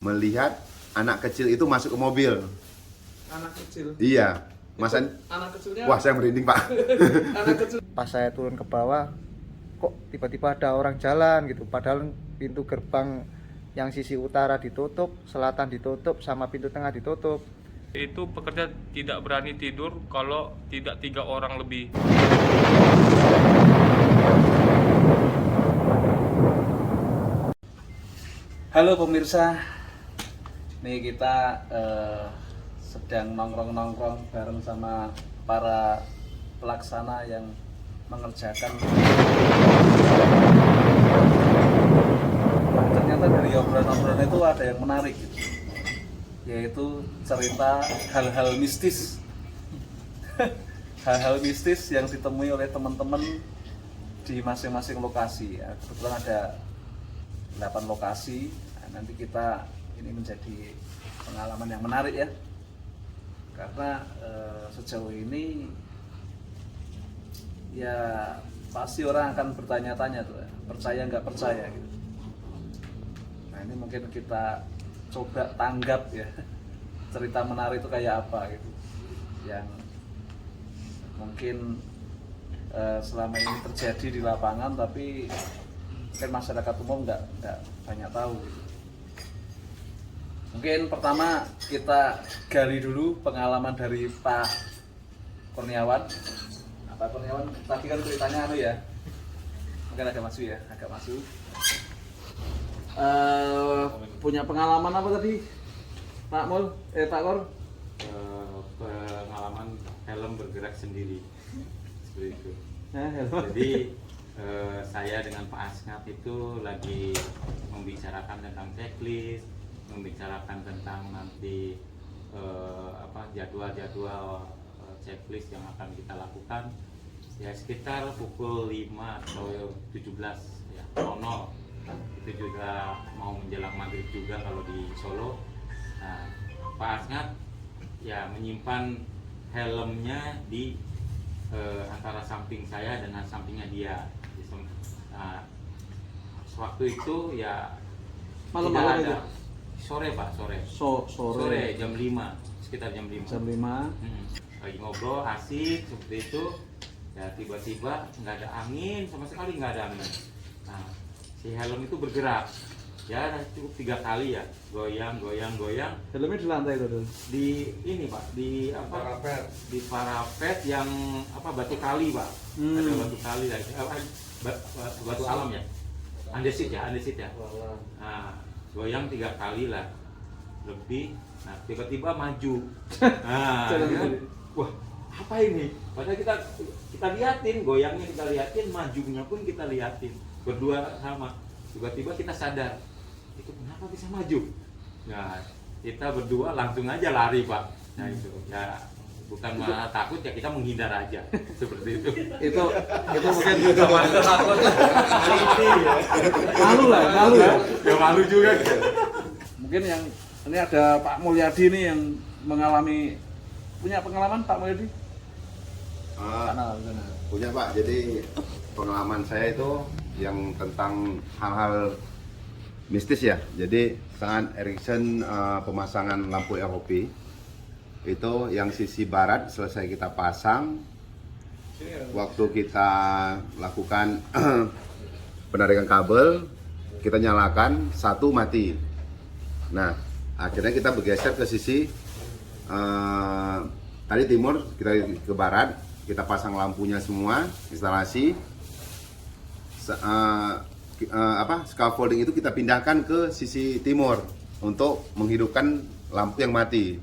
melihat anak kecil itu masuk ke mobil. Anak kecil? Iya. Masa anak kecilnya? Wah, saya merinding, Pak. Anak kecil. Pas saya turun ke bawah, kok tiba-tiba ada orang jalan gitu. Padahal pintu gerbang yang sisi utara ditutup, selatan ditutup, sama pintu tengah ditutup. Itu pekerja tidak berani tidur kalau tidak 3 orang lebih. Halo pemirsa, nih kita sedang nongkrong-nongkrong bareng sama para pelaksana yang mengerjakan. Ternyata dari obrolan-obrolan itu ada yang menarik, yaitu cerita hal-hal mistis. Hal-hal mistis yang ditemui oleh teman-teman di masing-masing lokasi. Ya, kebetulan ada 8 lokasi. Nah, nanti kita ini menjadi pengalaman yang menarik ya, karena sejauh ini ya pasti orang akan bertanya-tanya tuh, percaya nggak percaya gitu. Nah ini mungkin kita coba tanggap ya, cerita menarik itu kayak apa gitu, yang mungkin selama ini terjadi di lapangan tapi mungkin masyarakat umum nggak banyak tahu gitu. Mungkin pertama kita gali dulu pengalaman dari Pak Kurniawan. Nah, Pak Kurniawan tadi kan ceritanya ya, mungkin agak masuk. Punya pengalaman apa tadi Pak Mul? Pak Kor? Pengalaman helm bergerak sendiri seperti itu. Jadi Saya dengan Pak Asngat itu lagi membicarakan tentang checklist, membicarakan tentang nanti jadwal-jadwal checklist yang akan kita lakukan ya sekitar pukul 5 atau 17 ya, 00. Itu juga mau menjelang maghrib juga kalau di Solo. Nah, Pak Asngat ya menyimpan helmnya di antara samping saya dengan sampingnya dia. Nah, sewaktu itu ya malam-malam itu? Sore Pak, sore. Sore jam 5, sekitar jam 5. Jam 5. Lagi ngobrol asik seperti itu. Ya tiba-tiba nggak ada angin, sama sekali nggak ada angin. Nah, si helm itu bergerak. Ya cukup 3 kali ya, goyang. Helmnya di lantai itu tuh. Di ini Pak, di parapet yang batu kali Pak. Ada batu kali lah, batu alam ya, andesit ya. Nah, goyang 3 kali lah lebih. Nah, tiba-tiba maju. Nah, ya, wah apa ini? Padahal kita liatin, goyangnya kita liatin, majunya pun kita liatin, berdua sama. Tiba-tiba kita sadar, itu kenapa bisa maju? Nah, kita berdua langsung aja lari Pak. Nah itu ya bukan malah takut ya, kita menghindar aja seperti itu. Itu mungkin juga takut. Malu ya. Ya malu juga gitu. Mungkin yang ini ada Pak Mulyadi nih yang punya pengalaman Pak Mulyadi? Punya Pak, jadi pengalaman saya itu yang tentang hal-hal mistis ya. Jadi saat Ericsson pemasangan lampu ROP itu yang sisi barat selesai kita pasang, waktu kita lakukan penarikan kabel, kita nyalakan, satu mati. Nah, akhirnya kita bergeser ke sisi tadi timur, kita ke barat, kita pasang lampunya semua, instalasi. Scaffolding itu kita pindahkan ke sisi timur untuk menghidupkan lampu yang mati.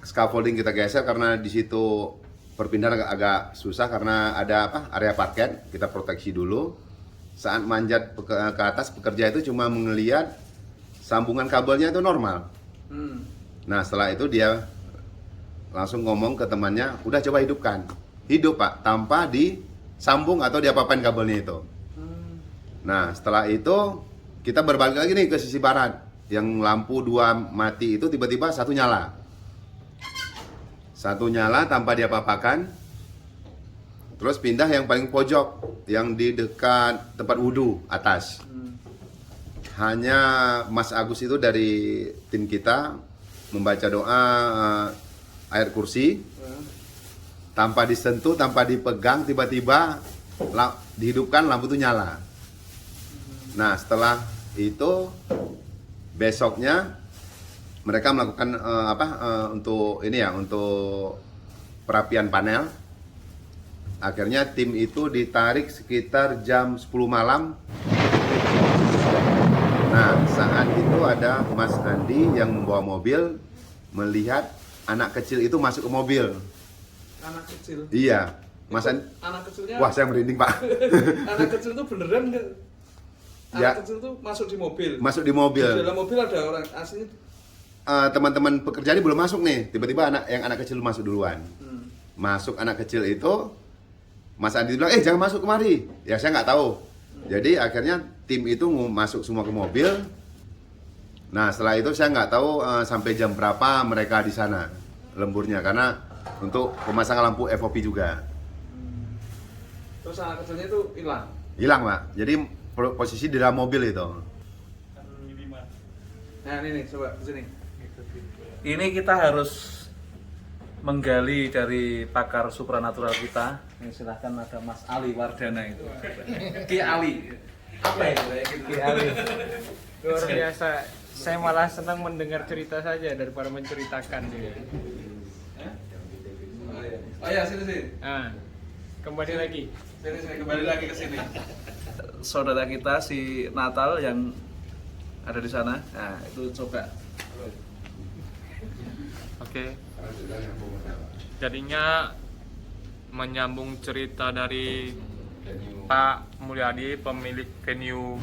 Scaffolding kita geser karena di situ perpindahan agak susah karena ada area parket, kita proteksi dulu. Saat manjat ke atas, pekerja itu cuma melihat sambungan kabelnya itu normal. Nah, setelah itu dia langsung ngomong ke temannya, udah coba hidupkan. Hidup Pak, tanpa disambung atau diapa-apain kabelnya itu. Nah, setelah itu kita berbalik lagi nih ke sisi barat. Yang lampu 2 mati itu tiba-tiba satu nyala. Satu nyala tanpa diapa-apakan. Terus pindah yang paling pojok, yang di dekat tempat wudhu atas. hanya Mas Agus itu dari tim kita membaca doa ayat kursi tanpa disentuh, tanpa dipegang, tiba-tiba dihidupkan lampu itu nyala. Nah, setelah itu besoknya mereka melakukan untuk ini ya, untuk perapian panel. Akhirnya tim itu ditarik sekitar jam 10 malam. Nah, saat itu ada Mas Andi yang membawa mobil melihat anak kecil itu masuk ke mobil. Anak kecil. Iya, Mas Andi. Anak kecilnya. Wah, saya merinding, Pak. Anak kecil itu beneran nggak? Anak Ya. kecil itu masuk di mobil. Masuk di mobil. Di dalam mobil ada orang aslinya. Teman-teman pekerja ini belum masuk nih. Tiba-tiba anak kecil masuk duluan. Masuk anak kecil itu, Mas Andi bilang, jangan masuk kemari. Ya saya nggak tahu. Jadi akhirnya tim itu masuk semua ke mobil. Nah setelah itu saya nggak tahu sampai jam berapa mereka di sana lemburnya, karena untuk pemasangan lampu FOP juga. Terus anak kecilnya itu hilang. Hilang, Pak. Jadi posisi di dalam mobil itu. Nah ini nih, coba di sini. Ini kita harus menggali dari pakar supranatural kita. Ini silahkan ada Mas Ali Wardana itu. Ki Ali. Apa itu? Ki Ali. Luar biasa. Saya malah senang mendengar cerita saja daripada menceritakan dia. Oh ya, sini. Ah, kembali lagi. Sini kembali lagi ke sini. Saudara kita si Natal yang ada di sana. Nah, itu coba. Oke. Jadinya menyambung cerita dari Pak Mulyadi, pemilik venue,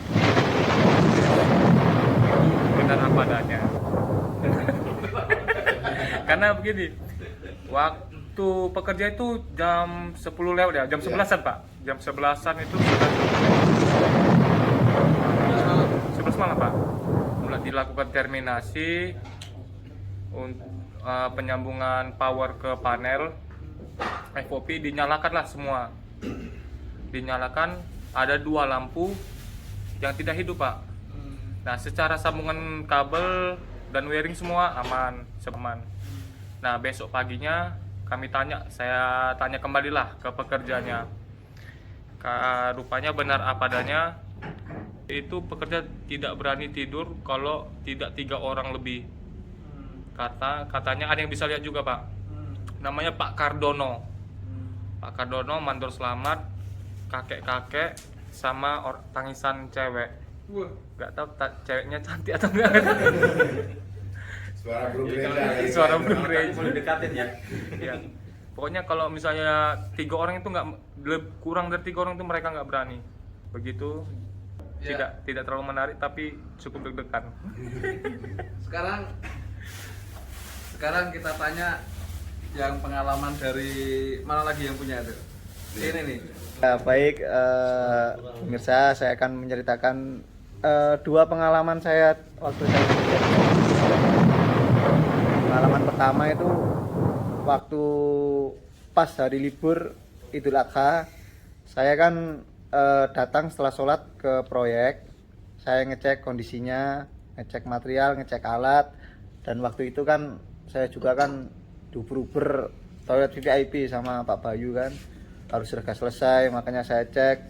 benar apa adanya. Karena begini, waktu pekerja itu jam 10 lewat ya, jam 11-an Pak. Jam 11-an itu sudah 11 malam Pak. Mulai dilakukan terminasi untuk penyambungan power ke panel FOP, dinyalakanlah semua. Dinyalakan, ada 2 lampu yang tidak hidup Pak. Nah, secara sambungan kabel dan wiring semua aman. Nah, besok paginya saya tanya kembalilah ke pekerjanya. Rupanya benar apa adanya, itu pekerja tidak berani tidur kalau tidak 3 orang lebih. Katanya ada yang bisa lihat juga Pak. Namanya Pak Kardono. Pak Kardono mandor selamat, kakek-kakek sama tangisan cewek. Wah. Gak tahu ceweknya cantik atau enggak. Suara Belum range. Boleh dekatin ya. Iya. Pokoknya kalau misalnya 3 orang itu kurang dari 3 orang itu mereka nggak berani. Begitu. Ya. Tidak terlalu menarik tapi cukup deg-degan. Sekarang kita tanya yang pengalaman dari mana lagi yang punya itu? Ini nih. Ya, baik, pemirsa, saya akan menceritakan 2 pengalaman saya waktu saya bekerja. Pengalaman pertama itu waktu pas hari libur Idul Adha, saya kan datang setelah sholat ke proyek. Saya ngecek kondisinya, ngecek material, ngecek alat, dan waktu itu kan saya juga kan diuber-uber toilet VIP sama Pak Bayu kan, harus sudah selesai. Makanya saya cek,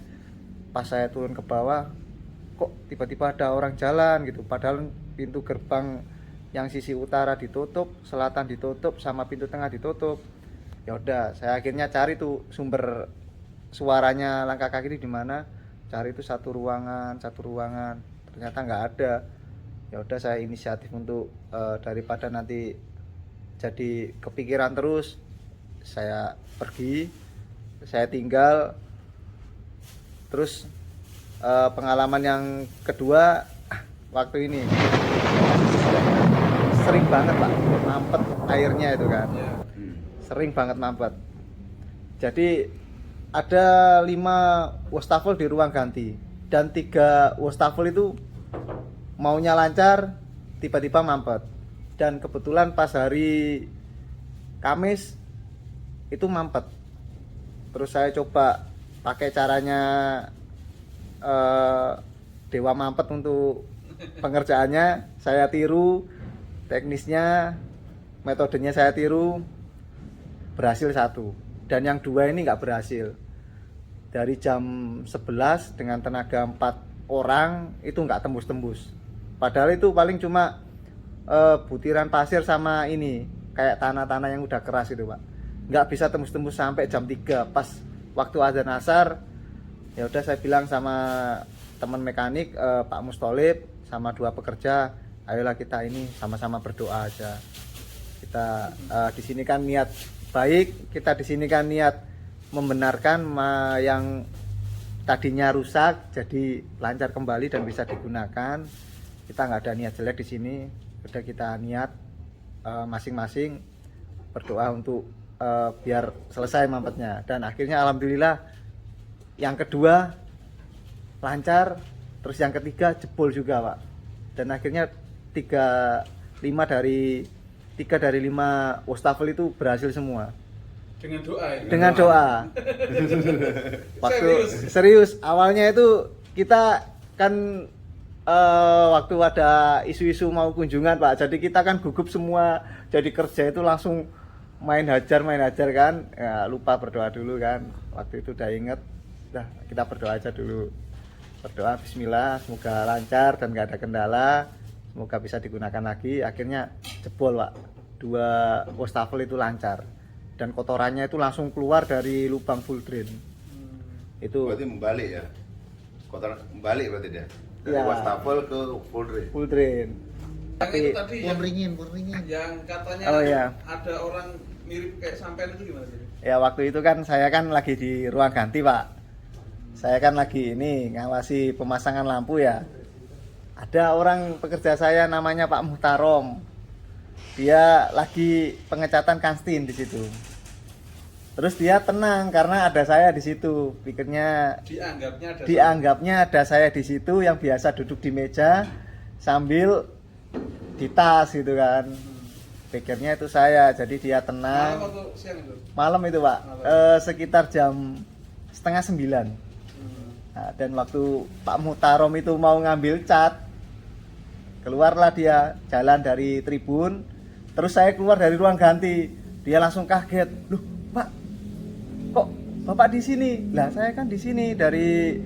pas saya turun ke bawah, kok tiba-tiba ada orang jalan gitu, padahal pintu gerbang yang sisi utara ditutup, selatan ditutup, sama pintu tengah ditutup. Ya udah, saya akhirnya cari tuh sumber suaranya langkah kaki di mana, cari itu satu ruangan, ternyata nggak ada. Ya udah, saya inisiatif untuk daripada nanti jadi kepikiran terus, saya pergi, saya tinggal. Terus pengalaman yang kedua waktu ini sering banget Pak mampet airnya itu kan, sering banget mampet. Jadi ada 5 wastafel di ruang ganti dan 3 wastafel itu maunya lancar, tiba-tiba mampet. Dan kebetulan pas hari Kamis itu mampet. Terus saya coba pakai caranya Dewa Mampet untuk pengerjaannya saya tiru, teknisnya, metodenya saya tiru, berhasil 1. Dan yang 2 ini nggak berhasil. Dari jam 11 dengan tenaga 4 orang itu nggak tembus-tembus. Padahal itu paling cuma butiran pasir sama ini, kayak tanah-tanah yang udah keras itu Pak. Nggak bisa tembus-tembus sampai jam 3 pas waktu azan asar. Ya udah saya bilang sama teman mekanik Pak Mustolib sama 2 pekerja, ayolah kita ini sama-sama berdoa aja. Kita di sini kan niat baik, kita di sini kan niat membenarkan yang tadinya rusak jadi lancar kembali dan bisa digunakan. Kita nggak ada niat jelek di sini, udah kita niat masing-masing berdoa untuk biar selesai mampetnya. Dan akhirnya alhamdulillah yang kedua lancar, terus yang ketiga jebol juga Pak. Dan akhirnya 3 dari 5 wastafel itu berhasil semua. Dengan doa ya? Dengan doa. Waktu serius awalnya itu kita kan waktu ada isu-isu mau kunjungan Pak, jadi kita kan gugup semua, jadi kerja itu langsung main hajar kan, ya, lupa berdoa dulu kan. Waktu itu udah inget, dah kita berdoa aja dulu, berdoa Bismillah semoga lancar dan gak ada kendala, semoga bisa digunakan lagi. Akhirnya jebol Pak, 2 wastafel itu lancar dan kotorannya itu langsung keluar dari lubang full drain. Itu Berarti membalik ya? Kotoran membalik berarti dia? Dari Iya. wastafel ke full drain. full drain. Yang itu tadi yang Purringin. katanya Oh, iya. ada orang mirip kayak sampean itu gimana sih? Ya waktu itu kan saya kan lagi di ruang ganti Pak. Saya kan lagi ini ngawasi pemasangan lampu ya. Ada orang pekerja saya namanya Pak Muhtarom. Dia lagi pengecatan kanstin di situ. Terus dia tenang karena ada saya di situ. Pikirnya dianggapnya ada saya di situ yang biasa duduk di meja sambil di tas gitu kan. Pikirnya itu saya, jadi dia tenang. Malam atau siang itu? Malam itu Pak, sekitar jam 8:30. Nah, dan waktu Pak Muhtarom itu mau ngambil cat, keluarlah dia jalan dari tribun, terus saya keluar dari ruang ganti. Dia langsung kaget, loh Pak, kok Bapak di sini? Lah saya kan di sini dari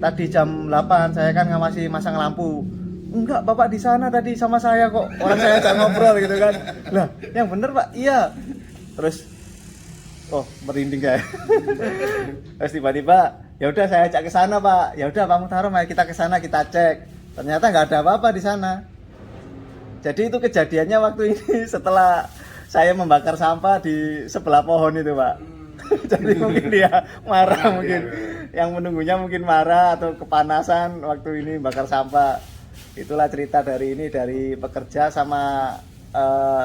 tadi jam 8, saya kan ngawasi masang lampu. Enggak, Bapak di sana tadi sama saya kok. Orang saya ajak ngobrol gitu kan. Lah, yang bener Pak, iya. Terus oh, merinding saya. Terus tiba-tiba, ya udah saya ajak ke sana Pak. Ya udah Pak Muhtarom, ayo kita ke sana kita cek. Ternyata nggak ada apa-apa di sana. Jadi itu kejadiannya waktu ini setelah saya membakar sampah di sebelah pohon itu Pak. Jadi mungkin dia marah mungkin. Yang menunggunya mungkin marah atau kepanasan waktu ini bakar sampah. Itulah cerita dari pekerja sama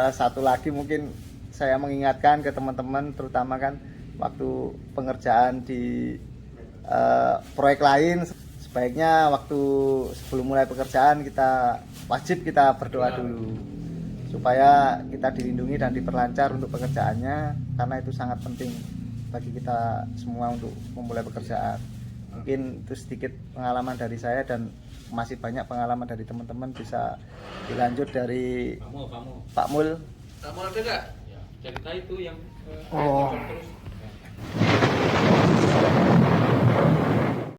satu lagi mungkin saya mengingatkan ke teman-teman terutama kan waktu pengerjaan di proyek lain, sebaiknya waktu sebelum mulai pekerjaan wajib kita berdoa dulu supaya kita dilindungi dan diperlancar untuk pekerjaannya, karena itu sangat penting bagi kita semua untuk memulai pekerjaan. Mungkin itu sedikit pengalaman dari saya dan masih banyak pengalaman dari teman-teman, bisa dilanjut dari Kamu. Pak Mul. Kamu ada nggak? Ya, cerita itu yang Oh. terus.